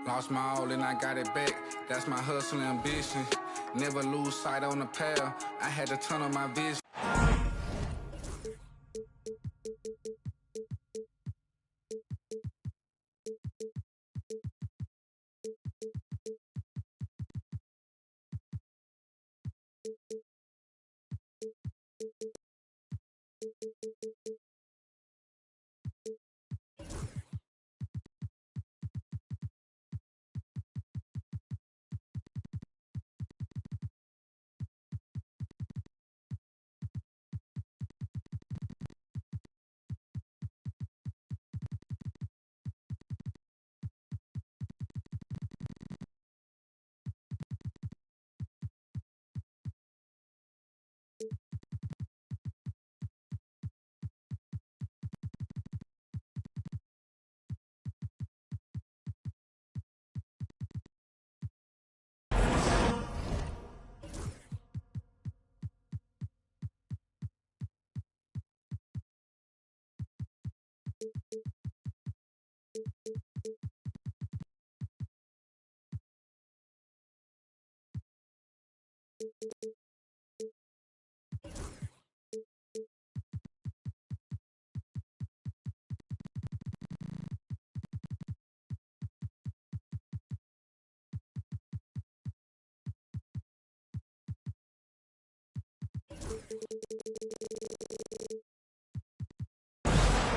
Lost my all and I got it back. That's my hustle ambition. Never lose sight on the path. I had to turn on my vision.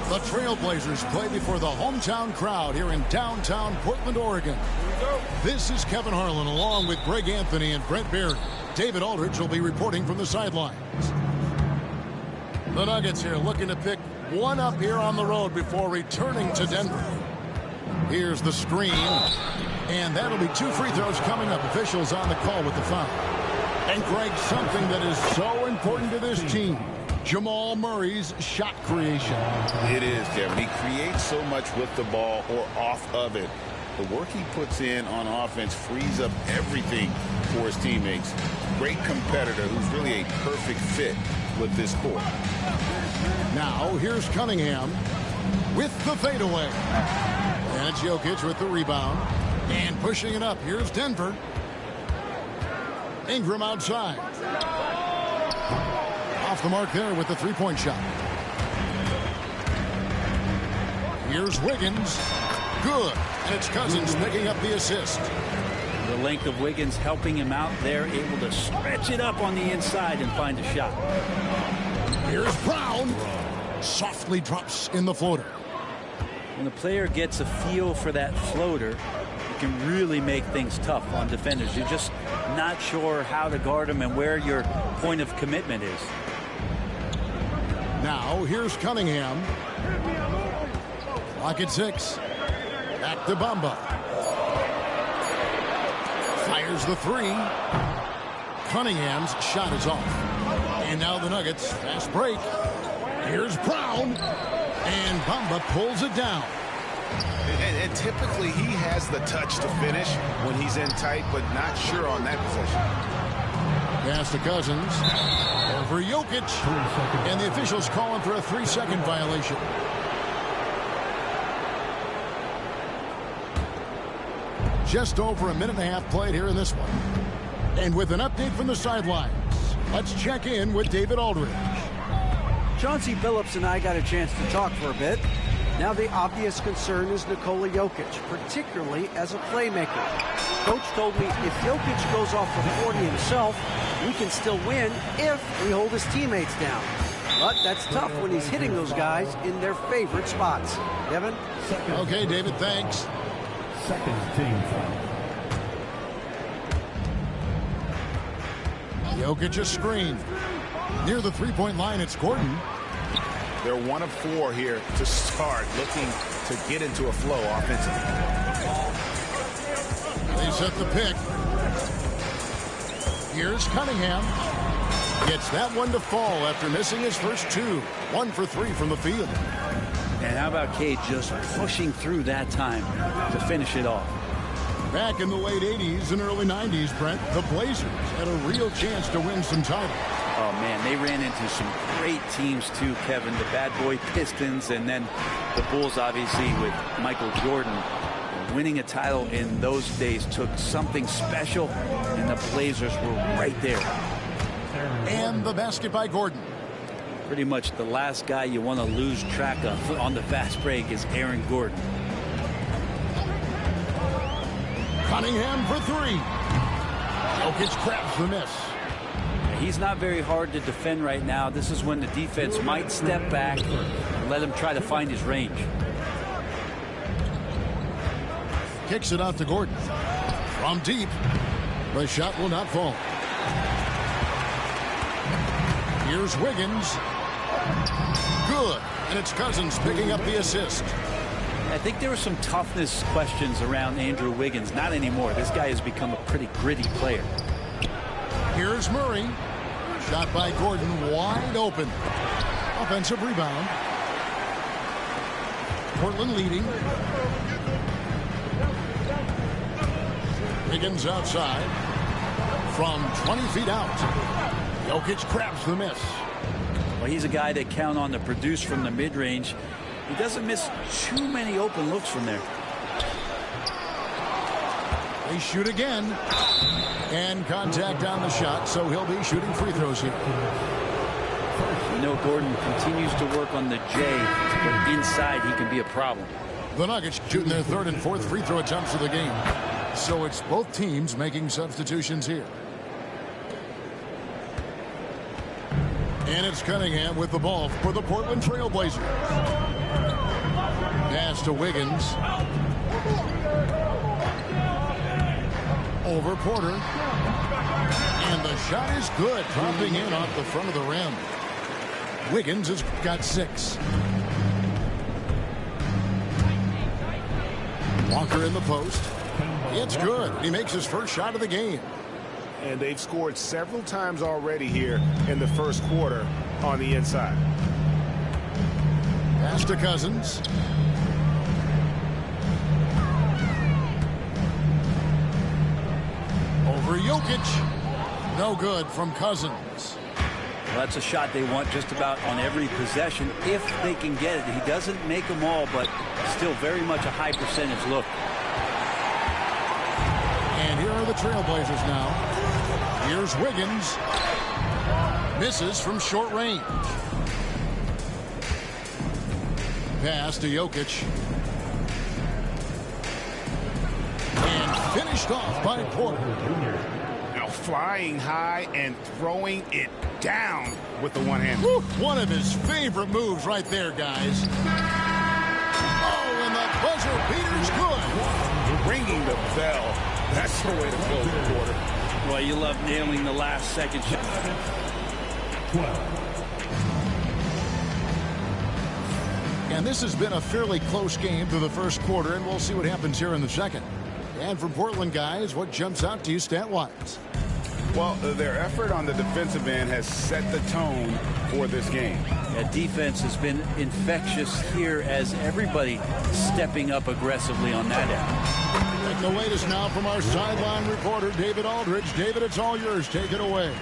The Trailblazers play before the hometown crowd here in downtown Portland, Oregon. This is Kevin Harlan along with Greg Anthony and Brent Barry. David Aldridge will be reporting from the sidelines. The Nuggets here looking to pick one up here on the road before returning to Denver. Here's the screen, and that'll be 2 free throws coming up. Officials on the call with the foul. And Greg, something that is so important to this team, Jamal Murray's shot creation. It is, Kevin. He creates so much with the ball or off of it. The work he puts in on offense frees up everything for his teammates. Great competitor who's really a perfect fit with this court. Now here's Cunningham with the fadeaway. And it's Jokic with the rebound. And pushing it up, here's Denver. Ingram outside. Off the mark there with the three-point shot. Here's Wiggins. Good. And it's Cousins picking up the assist. The length of Wiggins helping him out there, able to stretch it up on the inside and find a shot. Here's Brown. Softly drops in the floater. When the player gets a feel for that floater, it can really make things tough on defenders. You're just not sure how to guard them and where your point of commitment is. Now here's Cunningham. Clock at 6. Back to Bamba. Fires the three. Cunningham's shot is off. And now the Nuggets. Fast break. Here's Brown. And Bamba pulls it down. And typically he has the touch to finish when he's in tight, but not sure on that possession. Pass to Cousins. Over Jokic. And the officials calling for a 3-second violation. Just over a minute and a half played here in this one. And with an update from the sidelines, let's check in with David Aldridge. Chauncey Billups and I got a chance to talk for a bit. Now the obvious concern is Nikola Jokic, particularly as a playmaker. Coach told me if Jokic goes off for 40 himself, we can still win if we hold his teammates down. But that's tough when he's hitting those guys in their favorite spots. Kevin? Okay, David, thanks. Second team foul. Jokic a screen. Near the three-point line, it's Gordon. They're 1 of 4 here to start, looking to get into a flow offensively. They set the pick. Here's Cunningham. Gets that one to fall after missing his first 2. 1 for 3 from the field. And how about Cade just pushing through that time to finish it off? Back in the late 80s and early 90s, Brent, the Blazers had a real chance to win some titles. Oh, man, they ran into some great teams, too, Kevin. The bad boy Pistons, and then the Bulls, obviously, with Michael Jordan. winning a title in those days took something special, and the Blazers were right there. And the basket by Gordon. Pretty much the last guy you want to lose track of on the fast break is Aaron Gordon. Cunningham for three. Jokic grabs the miss. He's not very hard to defend right now. This is when the defense might step back and let him try to find his range. Kicks it out to Gordon. From deep. The shot will not fall. Here's Wiggins. Good. And it's Cousins picking up the assist. I think there were some toughness questions around Andrew Wiggins. Not anymore. This guy has become a pretty gritty player. Here's Murray. Shot by Gordon, wide open. Offensive rebound. Portland leading. Wiggins outside. From 20 feet out. Jokic grabs the miss. Well, he's a guy that count on to produce from the mid-range. He doesn't miss too many open looks from there. They shoot again. And contact on the shot, so he'll be shooting free throws here. You know, Gordon continues to work on the J, but inside he can be a problem. The Nuggets shooting their third and fourth free throw attempts of the game. So it's both teams making substitutions here. And it's Cunningham with the ball for the Portland Trail Blazers. Pass to Wiggins. Over Porter. And the shot is good. Dropping in off the front of the rim. Wiggins has got 6. Walker in the post. It's good. He makes his first shot of the game. And they've scored several times already here in the first quarter on the inside. Pass to Cousins. Over Jokic. No good from Cousins. Well, that's a shot they want just about on every possession if they can get it. He doesn't make them all, but still very much a high percentage look. And here are the Trailblazers now. Here's Wiggins. Misses from short range. Pass to Jokic. And finished off by Porter. Now flying high and throwing it down with the one hand. One of his favorite moves right there, guys. Oh, and the buzzer beater's good. Ringing the bell. That's the way to close the quarter. Well, you love nailing the last second shot. 12. And this has been a fairly close game through the first quarter, and we'll see what happens here in the second. And from Portland, guys, what jumps out to you stat-wise? Well, their effort on the defensive end has set the tone for this game. That defense has been infectious here as everybody stepping up aggressively on that end. Take the latest now from our sideline reporter, David Aldridge. David, it's all yours. Take it away.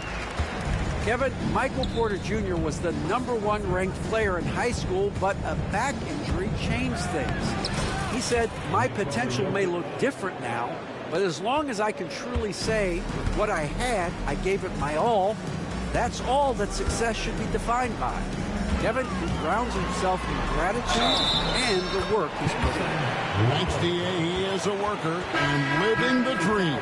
Kevin, Michael Porter Jr. was the #1 ranked player in high school, but a back injury changed things. He said, "My potential may look different now, but as long as I can truly say what I had, I gave it my all, that's all that success should be defined by." Kevin, he grounds himself in gratitude and the work he's put in. Thanks, D.A. He is a worker and living the dream.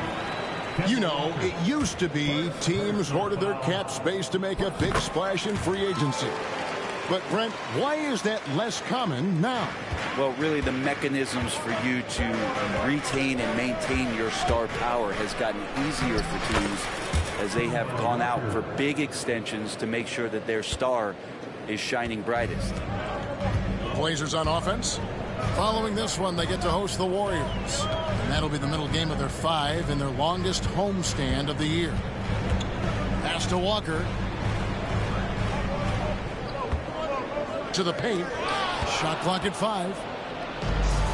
You know, it used to be teams hoarded their cap space to make a big splash in free agency. But, Brent, why is that less common now? Well, really, the mechanisms for you to retain and maintain your star power has gotten easier for teams as they have gone out for big extensions to make sure that their star is shining brightest. Blazers on offense. Following this one, they get to host the Warriors. And that'll be the middle game of their 5 and their longest homestand of the year. Pass to Walker. To the paint. Shot clock at 5.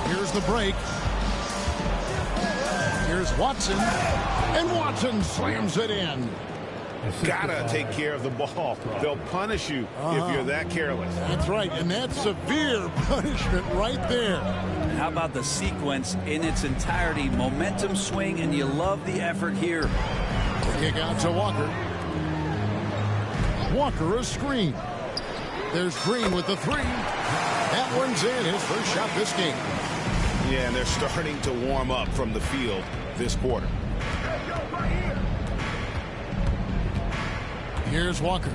Here's the break. Here's Watson. And Watson slams it in. Gotta take care of the ball. They'll punish you if you're that careless. That's right, and that's severe punishment right there. How about the sequence in its entirety? Momentum swing, and you love the effort here. Kick out to Walker. Walker a screen. There's Green with the three. That one's in, his first shot this game. Yeah, and they're starting to warm up from the field this quarter. Here's Walker.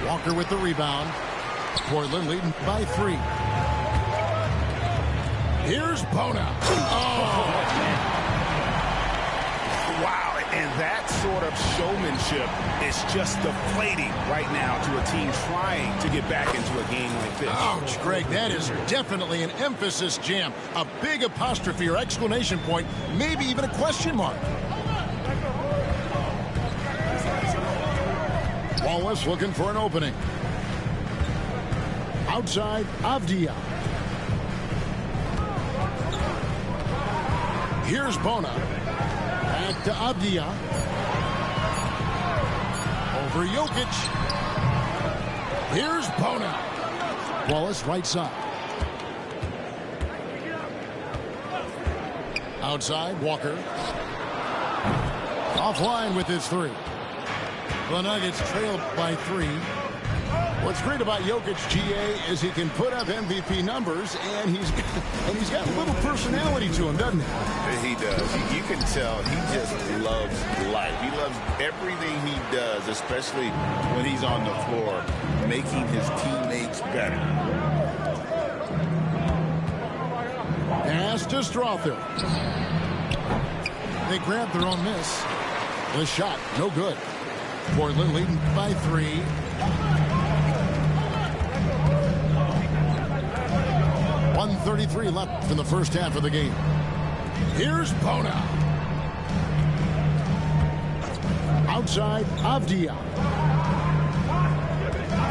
Walker with the rebound. Portland leading by 3. Here's Bona. Oh, wow, and that sort of showmanship is just deflating right now to a team trying to get back into a game like this. Ouch, Greg, that is definitely an emphasis jam. A big apostrophe or exclamation point, maybe even a question mark. Wallace looking for an opening. Outside, Avdia. Here's Bona. Back to Avdia. Over Jokic. Here's Bona. Wallace right side. Outside, Walker. Offline with his three. The Nuggets trailed by 3. What's great about Jokic, GA, is he can put up MVP numbers, and he's got a little personality to him, doesn't he? He does. You can tell he just loves life. He loves everything he does, especially when he's on the floor, making his teammates better. Pass to Strother. They grabbed their own miss. The shot, no good. Portland leading by 3. .133 left in the first half of the game. Here's Bona. Outside, Avdia.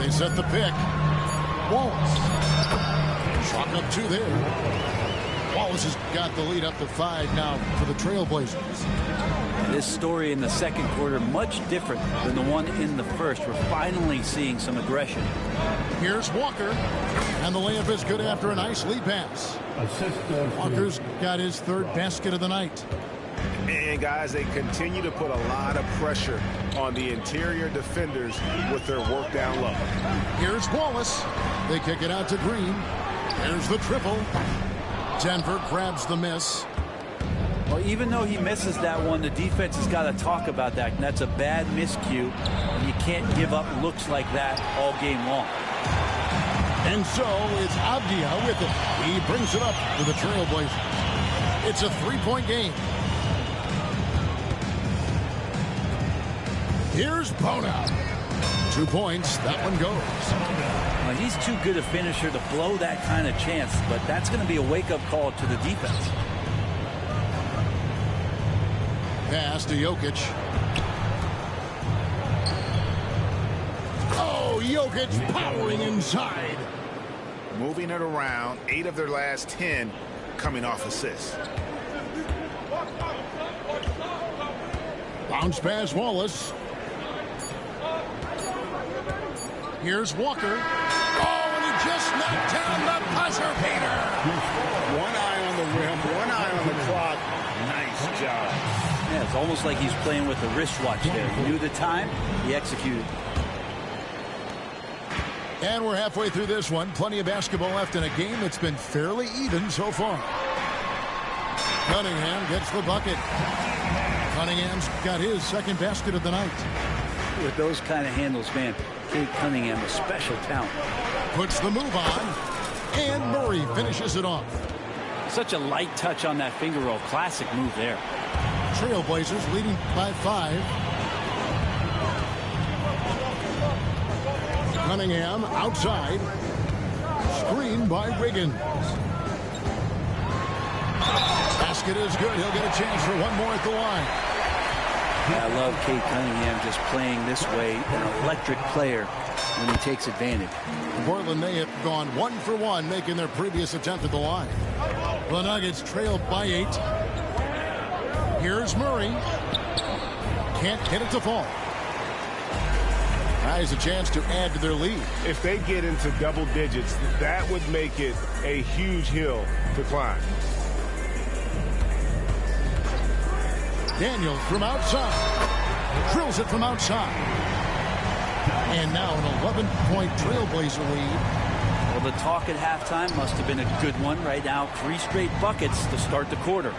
They set the pick. Wallace. Chalk up 2 there. Wallace has got the lead up to 5 now for the Trailblazers. This story in the second quarter much different than the one in the first. We're finally seeing some aggression. Here's Walker, and the layup is good after a nice lead pass. Walker's got his 3rd basket of the night. And guys, they continue to put a lot of pressure on the interior defenders with their work down low. Here's Wallace. They kick it out to Green. There's the triple. Denver grabs the miss. Well, even though he misses that one, the defense has got to talk about that. And that's a bad miscue. And you can't give up looks like that all game long. And so it's Avdia with it. He brings it up to the Trailblazers. It's a 3-point game. Here's Bona. 2 points. That one goes. Well, he's too good a finisher to blow that kind of chance, but that's going to be a wake-up call to the defense. Pass to Jokic. Oh, Jokic powering inside. Moving it around, 8 of their last 10 coming off assists. Bounce pass, Wallace. Here's Walker. Oh, and he just knocked down the buzzer beater. One eye on the rim, one eye on the clock. Nice job. Yeah, it's almost like he's playing with a wristwatch there. He knew the time, he executed. And we're halfway through this one. Plenty of basketball left in a game that's been fairly even so far. Cunningham gets the bucket. Cunningham's got his 2nd basket of the night. With those kind of handles, man, Kate Cunningham, a special talent. Puts the move on, and Murray finishes it off. Such a light touch on that finger roll. Classic move there. Trailblazers leading by 5. Cunningham outside. Screen by Wiggins. Basket is good. He'll get a chance for one more at the line. I love Kate Cunningham just playing this way. An electric player when he takes advantage. Portland may have gone 1 for 1, making their previous attempt at the line. The Nuggets trail by 8. Here's Murray. Can't get it to fall. has a chance to add to their lead. If they get into double digits, that would make it a huge hill to climb. Daniels from outside. Drills it from outside. And now an 11-point Trailblazer lead. Well, the talk at halftime must have been a good one. Right now, 3 straight buckets to start the quarter.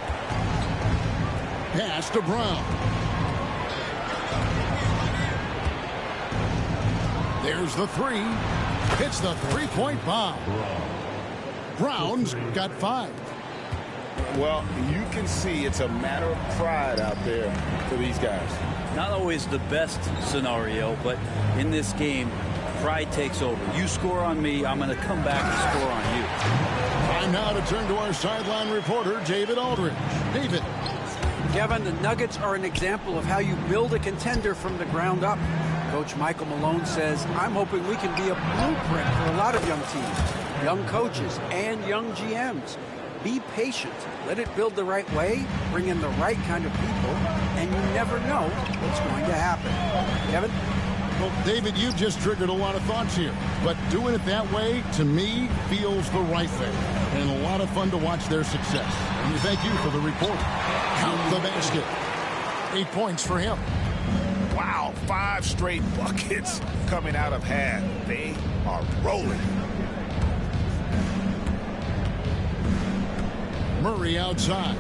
Pass to Brown. There's the 3. Hits the 3-point bomb. Brown's got 5. Well, you can see it's a matter of pride out there for these guys. Not always the best scenario, but in this game, pride takes over. You score on me, I'm going to come back and score on you. Time now to turn to our sideline reporter, David Aldridge. David. Kevin, the Nuggets are an example of how you build a contender from the ground up. Coach Michael Malone says, I'm hoping we can be a blueprint for a lot of young teams, young coaches, and young GMs. Be patient. Let it build the right way, bring in the right kind of people, and you never know what's going to happen. Kevin? Well, David, you just triggered a lot of thoughts here. But doing it that way, to me, feels the right thing. And a lot of fun to watch their success. And we thank you for the report. Count the basket. 8 points for him. Wow, 5 straight buckets coming out of half. They are rolling. Murray outside.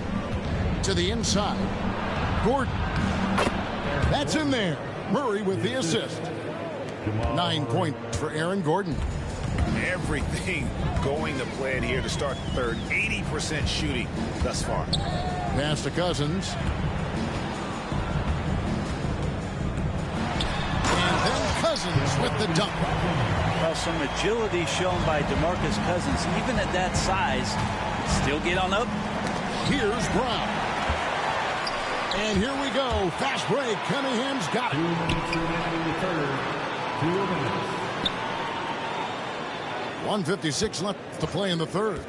To the inside. Gordon. That's in there. Murray with the assist. 9 points for Aaron Gordon. Everything going to plan here to start the third. 80% shooting thus far. Pass to Cousins. And then Cousins with the dunk. Well, some agility shown by DeMarcus Cousins, even at that size. Still get on up. Here's Brown. And here we go. Fast break. Cunningham's got it. 2 minutes remaining in the third. 2 minutes. 1:56 left to play in the third.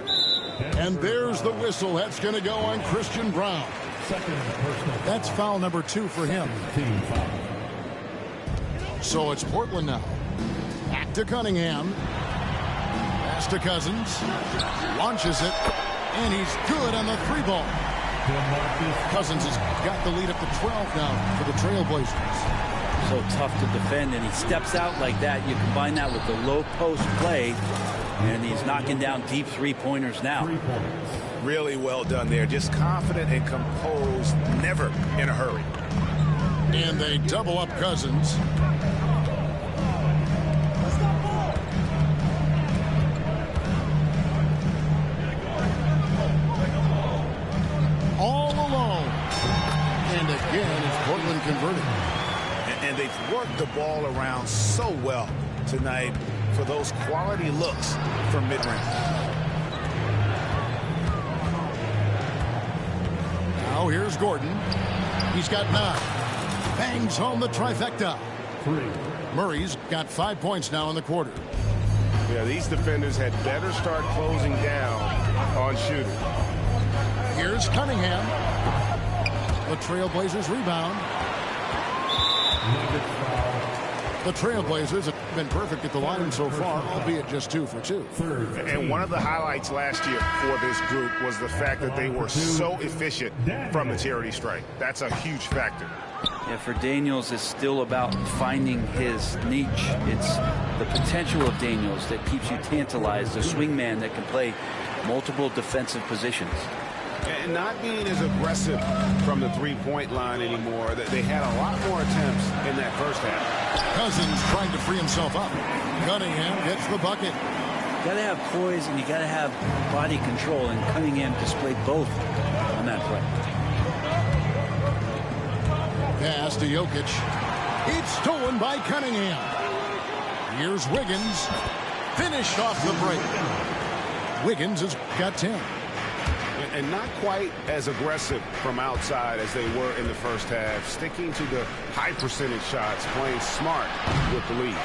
And there's the whistle. That's going to go on Christian Brown. Second personal. That's foul number 2 for him. Team foul. So it's Portland now. Back to Cunningham. Pass to Cousins. Launches it. And he's good on the 3-ball. Cousins has got the lead up to 12 now for the Trailblazers. So tough to defend, and he steps out like that. You combine that with the low post play, and he's knocking down deep 3-pointers now. Really well done there. Just confident and composed, never in a hurry. And they double up Cousins. All alone. And again, it's Portland converted. And they've worked the ball around so well tonight for those quality looks from mid-range. Now here's Gordon. He's got 9. Bangs home the trifecta. 3. Murray's got 5 points now in the quarter. Yeah, these defenders had better start closing down on shooting. Here's Cunningham. The Trailblazers rebound. The Trailblazers have been perfect at the line so far, albeit just 2 for 2. And one of the highlights last year for this group was the fact that they were so efficient from the charity stripe. That's a huge factor. Yeah, for Daniels, it's still about finding his niche. It's the potential of Daniels that keeps you tantalized, a swingman that can play multiple defensive positions. And not being as aggressive from the 3-point line anymore. They had a lot more attempts in that first half. Cousins trying to free himself up. Cunningham gets the bucket. You gotta have poise and you gotta have body control, and Cunningham displayed both on that play. Pass to Jokic. It's stolen by Cunningham. Here's Wiggins. Finished off the break. Wiggins has got 10. And not quite as aggressive from outside as they were in the first half. Sticking to the high percentage shots, playing smart with the lead.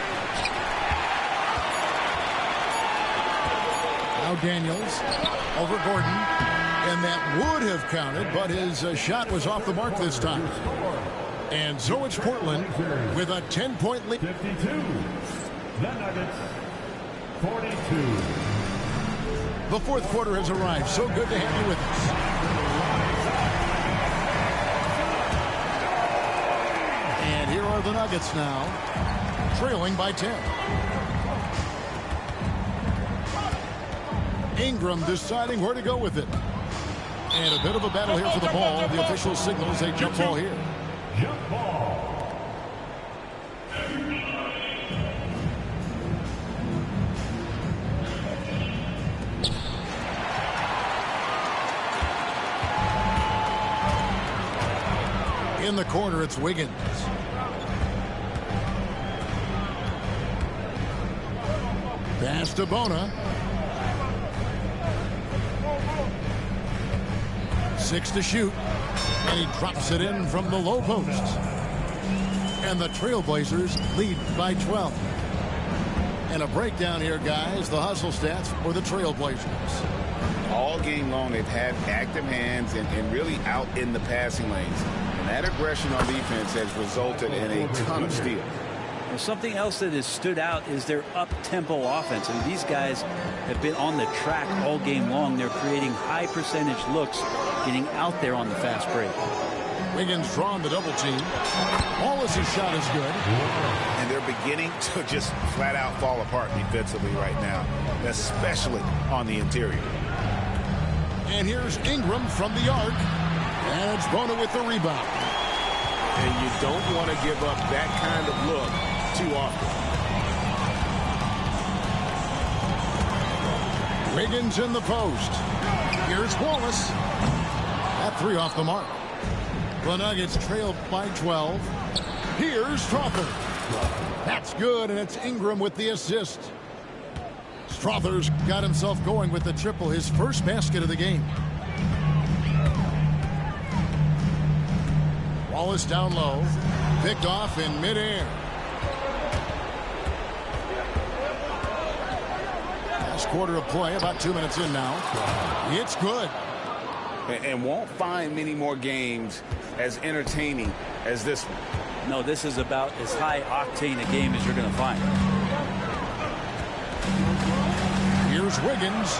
Now Daniels over Gordon. And that would have counted, but his shot was off the mark this time. And so it's Portland with a 10-point lead. 52. The Nuggets, 42. The fourth quarter has arrived. So good to have you with us. And here are the Nuggets now, trailing by 10. Ingram deciding where to go with it. And a bit of a battle here for the ball. The official signals a jump ball here. Jump ball. In the corner, it's Wiggins. Pass to Bona. 6 to shoot. And he drops it in from the low post. And the Trailblazers lead by 12. And a breakdown here, guys. The hustle stats for the Trailblazers. All game long, they've had active hands and really out in the passing lanes. And that aggression on defense has resulted in a ton of steals. Well, something else that has stood out is their up-tempo offense. I mean, these guys have been on the track all game long. They're creating high percentage looks, getting out there on the fast break. Wiggins drawing the double team. Wallace's shot is good. And they're beginning to just flat out fall apart defensively right now, especially on the interior. And here's Ingram from the arc. And it's Bona with the rebound. And you don't want to give up that kind of look too often. Wiggins in the post. Here's Wallace. That three off the mark. The Nuggets trail by 12. Here's Strother. That's good, and it's Ingram with the assist. Strother's got himself going with the triple, his first basket of the game. Wallace down low. Picked off in midair. Last quarter of play, about 2 minutes in now. It's good. And won't find many more games as entertaining as this one. No, this is about as high octane a game as you're going to find. Here's Wiggins.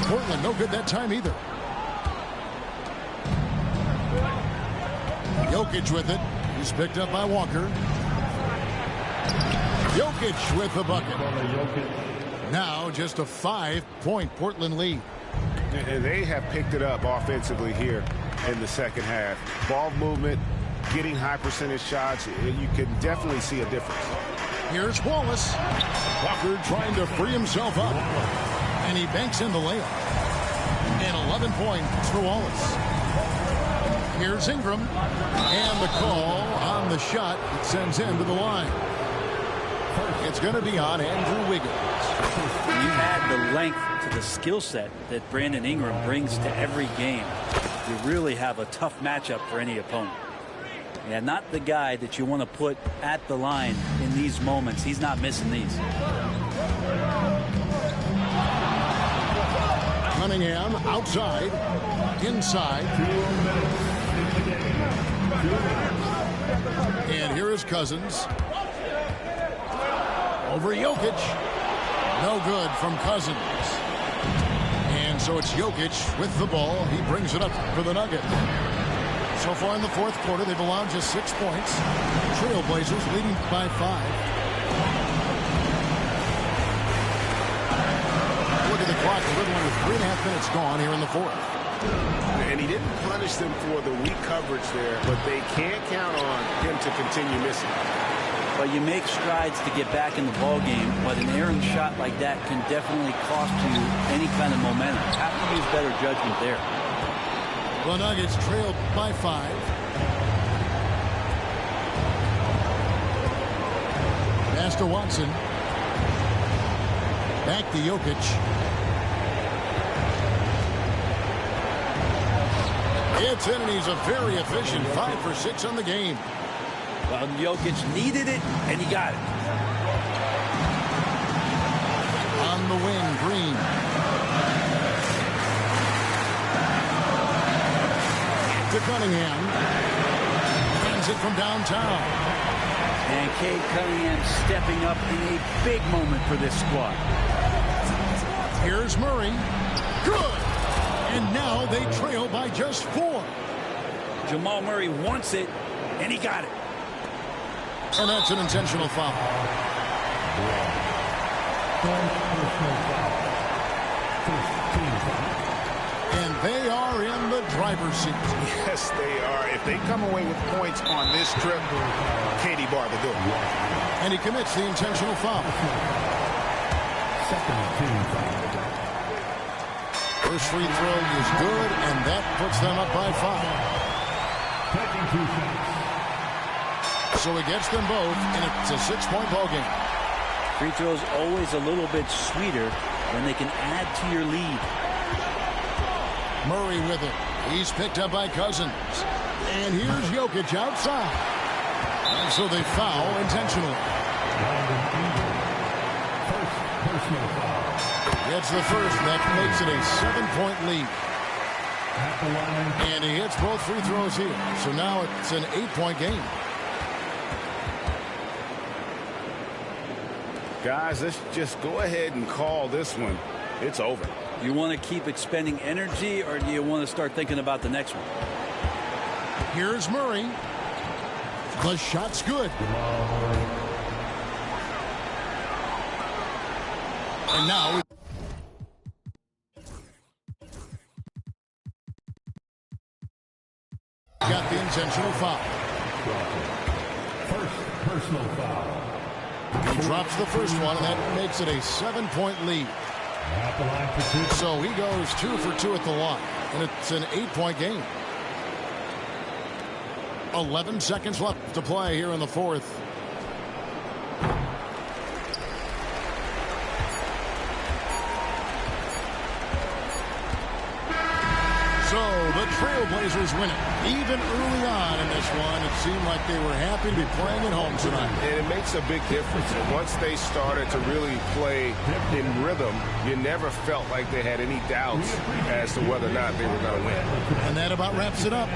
Portland no good that time either. Jokic with it. He's picked up by Walker. Jokic with the bucket. Now just a 5-point Portland lead. And they have picked it up offensively here in the second half. Ball movement, getting high percentage shots. You can definitely see a difference. Here's Wallace. Walker trying to free himself up. And he banks in the layup. And 11 points for Wallace. Here's Ingram. And the call on the shot that sends him to the line. It's going to be on Andrew Wiggins. You add the length to the skill set that Brandon Ingram brings to every game. You really have a tough matchup for any opponent. Yeah, not the guy that you want to put at the line in these moments. He's not missing these. Cunningham outside, inside. And here is Cousins. Over Jokic. No good from Cousins. And so it's Jokic with the ball. He brings it up for the Nuggets. So far in the fourth quarter, they've allowed just 6 points. Trailblazers leading by 5. Look at the clock. A little under 3.5 minutes gone here in the fourth. And he didn't punish them for the weak coverage there, but they can't count on him to continue missing. But you make strides to get back in the ball game, but an errant shot like that can definitely cost you any kind of momentum. You have to use better judgment there. The Nuggets trailed by 5. Pass to Watson. Back to Jokic. It's in, and he's a very efficient 5 for 6 on the game. Well, Jokic needed it, and he got it. On the wing, Green. To Cunningham. And sends it from downtown. And Cade Cunningham stepping up in a big moment for this squad. Here's Murray. Good. And now they trail by just 4. Jamal Murray wants it, and he got it. And that's an intentional foul. And they are in the driver's seat. Yes, they are. If they come away with points on this trip, Katie Barr will do it. And he commits the intentional foul. First free throw is good, and that puts them up by 5. So he gets them both, and it's a 6-point ball game. Free throws always a little bit sweeter when they can add to your lead. Murray with it. He's picked up by Cousins. And here's Jokic outside. And so they foul intentionally. Gets the first. That makes it a 7-point lead. And he hits both free throws here. So now it's an 8-point game. Guys, let's just go ahead and call this one. It's over. You want to keep expending energy, or do you want to start thinking about the next one? Here's Murray. The shot's good. And now got the intentional foul. First personal foul. He drops the first one, and that makes it a 7-point lead. At the line for 2. So he goes 2 for 2 at the line, and it's an 8-point game. 11 seconds left to play here in the fourth. So the Trailblazers win it. Even early on in this one, it seemed like they were happy to be playing at home tonight. And it makes a big difference. And once they started to really play in rhythm, you never felt like they had any doubts as to whether or not they were going to win. And that about wraps it up.